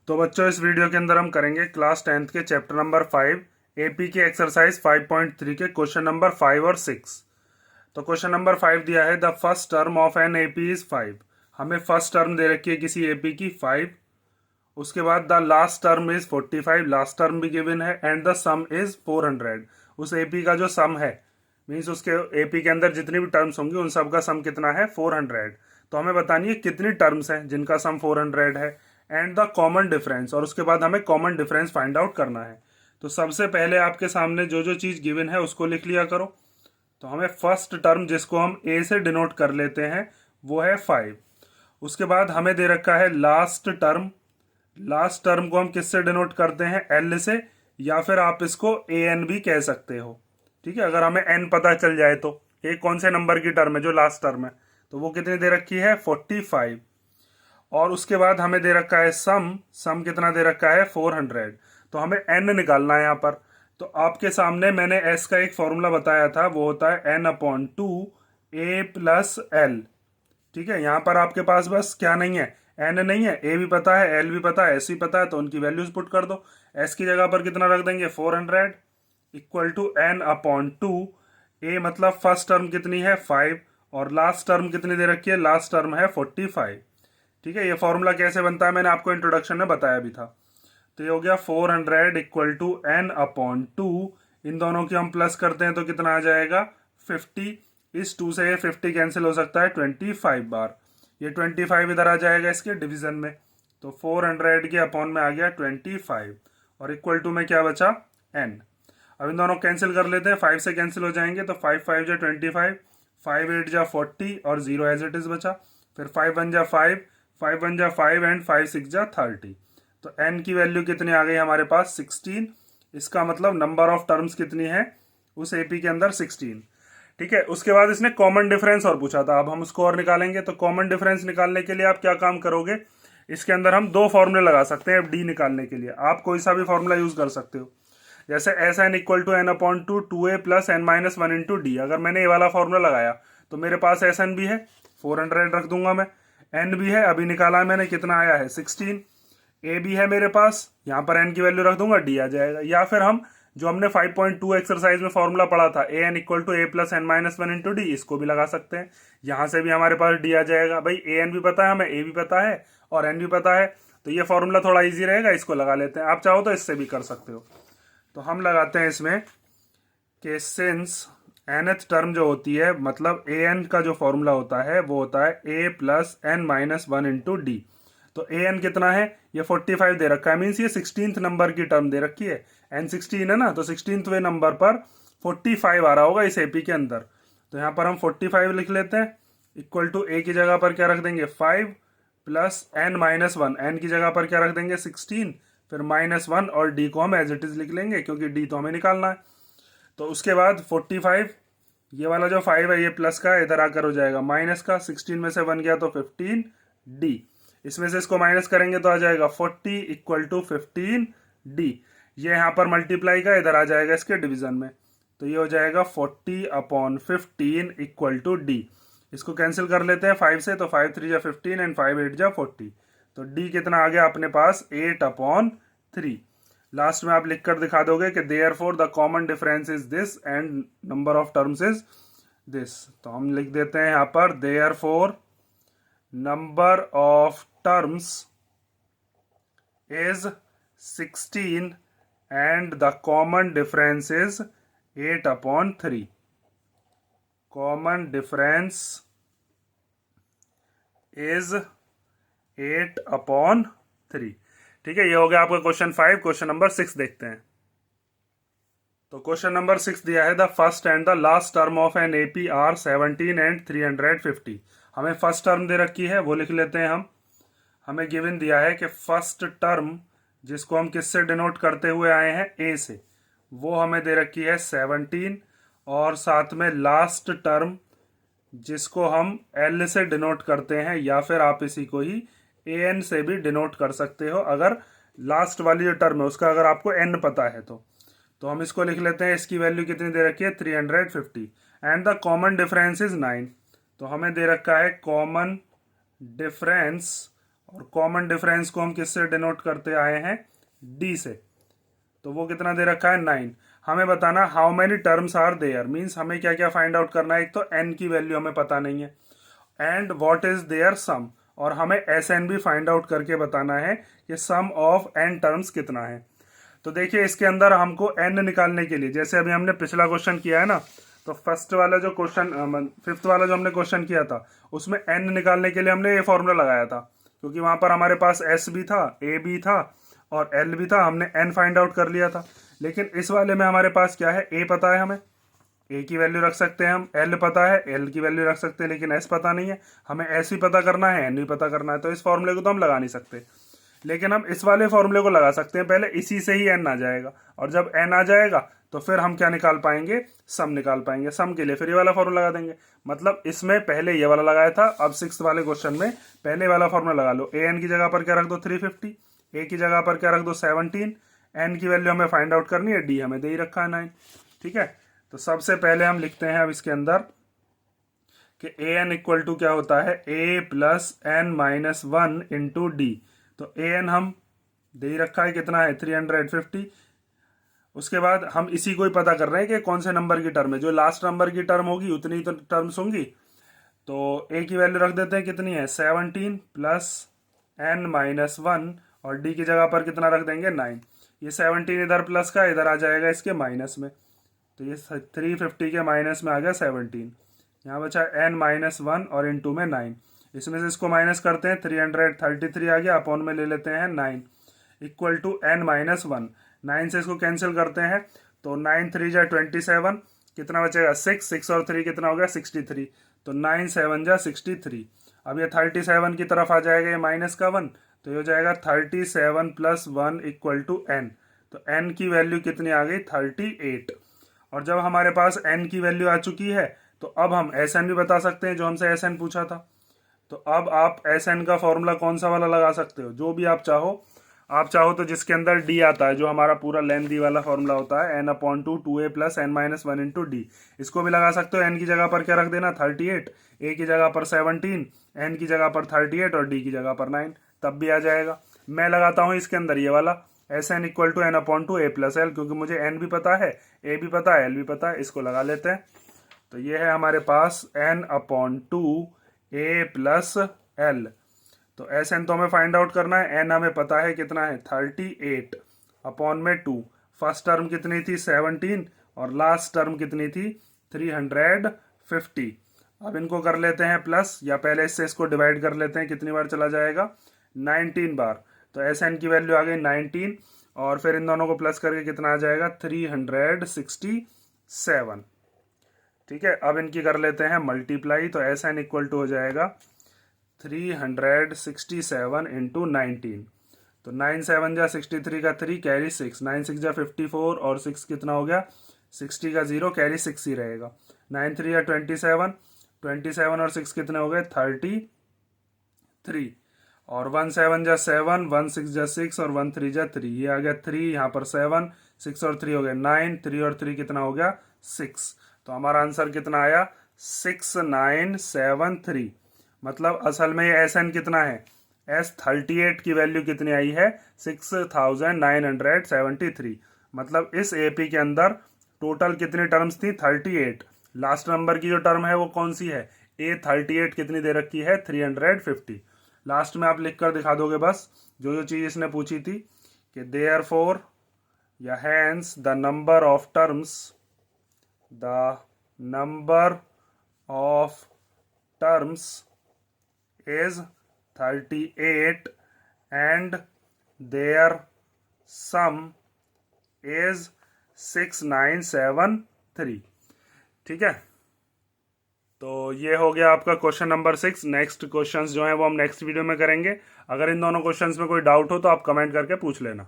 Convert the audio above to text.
तो बच्चों इस वीडियो के अंदर हम करेंगे क्लास 10th के चैप्टर नंबर 5 एपी के एक्सरसाइज 5.3 के क्वेश्चन नंबर 5 और 6। तो क्वेश्चन नंबर 5 दिया है the first term of an AP is 5। हमें फर्स्ट टर्म दे रखी है किसी एपी की 5। उसके बाद the last term is 45, last term भी गिवन है, एंड द सम इज 400। उस एपी का जो सम है मीन्स उसके एपी के अंदर जितनी भी टर्म्स होंगी उन सब का सम कितना है 400। तो हमें बतानी है कितनी टर्म्स हैं जिनका सम 400 है एंड द कॉमन डिफरेंस, और उसके बाद हमें कॉमन डिफरेंस फाइंड आउट करना है। तो सबसे पहले आपके सामने जो जो चीज गिवन है उसको लिख लिया करो। तो हमें फर्स्ट टर्म जिसको हम ए से डिनोट कर लेते हैं वो है 5। उसके बाद हमें दे रखा है लास्ट टर्म। लास्ट टर्म को हम किससे डिनोट करते हैं, एल से, या फिर आप इसको ए एन भी कह सकते हो। ठीक है, अगर हमें एन पता चल जाए तो ए कौन से नंबर की टर्म है जो लास्ट टर्म है, तो वो कितनी दे रखी है 45। और उसके बाद हमें दे रखा है सम। सम कितना दे रखा है 400। तो हमें एन निकालना है यहाँ पर। तो आपके सामने मैंने एस का एक फॉर्मूला बताया था, वो होता है N upon two A plus L. ठीक है, यहाँ पर आपके पास बस क्या नहीं है, एन नहीं है, ए भी पता है, एल भी पता है, एस भी पता है, तो उनकी वैल्यूज पुट कर दो। एस की जगह पर कितना रख देंगे 400 equal to N upon two A, मतलब फर्स्ट टर्म कितनी है 5 और लास्ट टर्म कितनी दे रखी है, लास्ट टर्म है 45। ठीक है, ये फॉर्मूला कैसे बनता है मैंने आपको इंट्रोडक्शन में बताया भी था। तो ये हो गया 400 equal to N upon two, इन दोनों की हम प्लस करते हैं तो कितना आ जाएगा 50। इस 2 से ये 50 कैंसिल हो सकता है 25 बार, ये 25 इधर आ जाएगा इसके डिवीजन में। तो 400 के अपॉन में आ गया 25 और इक्वल टू में क्या बचा एन। अब इन दोनों कैंसिल कर लेते हैं, 5 से कैंसिल हो जाएंगे तो 5 5 जा 25, 5 8 जा 40 और 0 एज इट इज बचा। फिर 5 1 जा 5, 5 1 जा 5 एंड 5 6 जा 30। तो n की वैल्यू कितनी आ गई हमारे पास 16। इसका मतलब नंबर ऑफ टर्म्स कितनी है उस एपी के अंदर 16। ठीक है, उसके बाद इसने कॉमन डिफरेंस और पूछा था, अब हम उसको और निकालेंगे। तो कॉमन डिफरेंस निकालने के लिए आप क्या काम करोगे, इसके अंदर हम दो फॉर्मूले लगा सकते हैं डी निकालने के लिए। आप कोई सा भी फॉर्मूला यूज कर सकते हो, जैसे S N equal to N upon two two A plus N minus one into D. अगर मैंने ए वाला फॉर्मूला लगाया तो मेरे पास एस एन भी है 400 रख दूंगा मैं, एन भी है अभी निकाला है मैंने कितना आया है 16, ए भी है मेरे पास, यहाँ पर एन की वैल्यू रख दूंगा डी आ जाएगा। या फिर हम जो हमने 5.2 एक्सरसाइज में फॉर्मूला पढ़ा था A N equal to A plus N minus one into D, इसको भी लगा सकते हैं। यहाँ से भी हमारे पास डी आ जाएगा। भाई ए एन भी पता है हमें, ए भी पता है और एन भी पता है, तो ये फॉर्मूला थोड़ा इजी रहेगा, इसको लगा लेते हैं। आप चाहो तो इससे भी कर सकते हो। तो हम लगाते हैं इसमें कि सिंस nth टर्म जो होती है, मतलब ए एन का जो फॉर्मूला होता है वो होता है A plus N minus one into D. तो ए एन कितना है, ये 45 दे रखा है, मीन्स ये 16th नंबर की टर्म दे रखी है। एन 16 है ना, तो 16वें नंबर पर 45 आ रहा होगा इस एपी के अंदर। तो यहाँ पर हम 45 लिख लेते हैं इक्वल टू ए की जगह पर क्या रख देंगे 5 plus N minus one, N की जगह पर क्या रख देंगे 16, फिर माइनस वन और डी को हम एज इट इज लिख लेंगे क्योंकि डी तो हमें निकालना है। तो उसके बाद 45, ये वाला जो 5 है ये प्लस का इधर आकर हो जाएगा माइनस का, 16 में से 1 गया तो 15 डी, इसमें से इसको माइनस करेंगे तो आ जाएगा 40 इक्वल टू 15 डी। ये यहाँ पर मल्टीप्लाई का इधर आ जाएगा इसके डिवीजन में, तो ये हो जाएगा 40 अपॉन 15 इक्वल टू डी। इसको कैंसिल कर लेते हैं 5 से, तो 5 3 जा 15 एंड 5 8 जा 40। तो डी कितना आ गया अपने पास 8 अपॉन 3। लास्ट में आप लिख कर दिखा दोगे कि therefore the common difference is this and number of terms is this. तो हम लिख देते हैं यहाँ पर therefore number of terms is 16 and the common difference is 8 upon 3। Common difference is 8 upon 3। ठीक है, ये हो गया आपका क्वेश्चन 5। क्वेश्चन नंबर 6 देखते हैं। तो क्वेश्चन नंबर 6 दिया है the first and the last term of an AP are 17 and 350। हमें फर्स्ट टर्म दे रखी है वो लिख लेते हैं हम। हमें गिवन दिया है कि फर्स्ट टर्म जिसको हम किससे डिनोट करते हुए आए हैं ए से, वो हमें दे रखी है 17, और साथ में लास्ट टर्म जिसको हम एल से डिनोट करते हैं, या फिर आप इसी को ही ए एन से भी डिनोट कर सकते हो अगर लास्ट वाली जो टर्म है उसका अगर आपको एन पता है तो हम इसको लिख लेते हैं। इसकी वैल्यू कितनी दे रखी है 350 and the common difference is 9। तो हमें दे रखा है कॉमन डिफरेंस और कॉमन डिफरेंस को हम किससे डिनोट करते आए हैं, डी से। तो वो कितना दे रखा है, 9। हमें बताना how many terms are there, means हमें क्या क्या फाइंड आउट करना है। एक तो एन की वैल्यू हमें पता नहीं है, एंड व्हाट इज देयर सम, और हमें एस एन भी फाइंड आउट करके बताना है कि सम ऑफ एन टर्म्स कितना है। तो देखिए इसके अंदर हमको एन निकालने के लिए, जैसे अभी हमने पिछला क्वेश्चन किया है ना, तो फर्स्ट वाला जो क्वेश्चन, फिफ्थ वाला जो हमने क्वेश्चन किया था, उसमें एन निकालने के लिए हमने ये फॉर्मूला लगाया था, क्योंकि वहां पर हमारे पास एस भी था, ए भी था और एल भी था, हमने एन फाइंड आउट कर लिया था। लेकिन इस वाले में हमारे पास क्या है, ए पता है, हमें ए की वैल्यू रख सकते हैं हम, एल पता है, एल की वैल्यू रख सकते हैं, लेकिन एस पता नहीं है। हमें एस भी पता करना है, एन भी पता करना है, तो इस फॉर्मूले को तो हम लगा नहीं सकते। लेकिन हम इस वाले फॉर्मूले को लगा सकते हैं, पहले इसी से ही एन आ जाएगा, और जब एन आ जाएगा तो फिर हम क्या निकाल पाएंगे, सम निकाल पाएंगे। सम के लिए फिर ये वाला फॉर्मूला लगा देंगे। मतलब इसमें पहले ये वाला लगाया था, अब सिक्स वाले क्वेश्चन में पहले वाला फॉर्मूला लगा लो। ए एन की जगह पर क्या रख दो, 350, ए की जगह पर क्या रख दो, 17, एन की वैल्यू हमें फाइंड आउट करनी है, डी हमें दे ही रखा है 9। ठीक है, तो सबसे पहले हम लिखते हैं अब इसके अंदर कि ए एन इक्वल टू क्या होता है, A plus N minus 1 into D. तो ए एन हम दे ही रखा है, कितना है, 350। उसके बाद हम इसी को ही पता कर रहे हैं कि कौन से नंबर की टर्म है, जो लास्ट नंबर की टर्म होगी उतनी तो टर्म्स होंगी। तो ए की वैल्यू रख देते हैं, कितनी है, 17 प्लस एन माइनस 1, और डी की जगह पर कितना रख देंगे, 9। ये 17 इधर प्लस का, इधर आ जाएगा इसके माइनस में, तो ये 350 के माइनस में आ गया 17। यहाँ बचा एन माइनस 1 और इंटू में 9, इसमें से इसको माइनस करते हैं, 333 आ गया, अपॉन में ले लेते हैं 9 इक्वल टू एन माइनस 1। 9 से इसको कैंसिल करते हैं, तो 9 3 जा 27, कितना बचेगा, 6, 6 और 3 कितना हो गया, 63। तो 9 7 जा 63। अब ये 37 की तरफ आ जाएगा, ये माइनस का 1, तो ये हो जाएगा 37 प्लस 1 इक्वल टू एन। तो एन की वैल्यू कितनी आ गई, 38। और जब हमारे पास एन की वैल्यू आ चुकी है, तो अब हम एस एन भी बता सकते हैं, जो हमसे एस एन पूछा था। तो अब आप एस एन का फॉर्मूला कौन सा वाला लगा सकते हो, जो भी आप चाहो। आप चाहो तो जिसके अंदर डी आता है, जो हमारा पूरा लेंथी वाला फॉर्मूला होता है, N upon two 2a plus N minus 1 into D, इसको भी लगा सकते हो। एन की जगह पर क्या रख देना, 38, ए की जगह पर 17, एन की जगह पर 38 और डी की जगह पर 9, तब भी आ जाएगा। मैं लगाता हूँ इसके अंदर ये वाला, S N equal to N upon two A plus L, क्योंकि मुझे एन भी पता है, ए भी पता है, एल भी पता है, इसको लगा लेते हैं। तो ये है हमारे पास N upon two A plus L. तो एस एन तो हमें फाइंड आउट करना है, एन हमें पता है कितना है, 38 अपॉन में 2। फर्स्ट टर्म कितनी थी, 17, और लास्ट टर्म कितनी थी, 350। अब इनको कर लेते हैं प्लस, या पहले इससे इसको डिवाइड कर लेते हैं, कितनी बार चला जाएगा, 19 बार। तो एस एन की वैल्यू आ गई 19, और फिर इन दोनों को प्लस करके कितना आ जाएगा, 367। ठीक है, अब इनकी कर लेते हैं मल्टीप्लाई, तो एस एन इक्वल टू हो जाएगा 367 इंटू 19। तो 9 7 जा 63 का 3 कैरी 6, 9 6 जा 54 और 6 कितना हो गया, 60 का 0 कैरी 6 ही रहेगा। 9 3 या 27, 27 और 6 कितने हो गए, 33, और 1 7 जा 7, 1 6 जा 6 और 1 3 जा 3, ये आ गया 3, यहाँ पर 7, 6 और 3 हो गए 9, 3 और 3 कितना हो गया, 6। तो हमारा आंसर कितना आया, 6973। मतलब असल में ये एस एन कितना है, एस 38 की वैल्यू कितनी आई है, 6973। मतलब इस एपी के अंदर टोटल कितनी टर्म्स थी, 38। लास्ट नंबर की जो टर्म है वो कौन सी है, ए 38 कितनी दे रखी है, 350। लास्ट में आप लिख कर दिखा दोगे बस, जो जो चीज इसने पूछी थी, कि देयरफॉर या hence the number of terms, the number of terms is 38 and their sum is 6973। ठीक है, तो ये हो गया आपका क्वेश्चन नंबर 6। नेक्स्ट क्वेश्चंस जो हैं वो हम नेक्स्ट वीडियो में करेंगे। अगर इन दोनों क्वेश्चंस में कोई डाउट हो तो आप कमेंट करके पूछ लेना।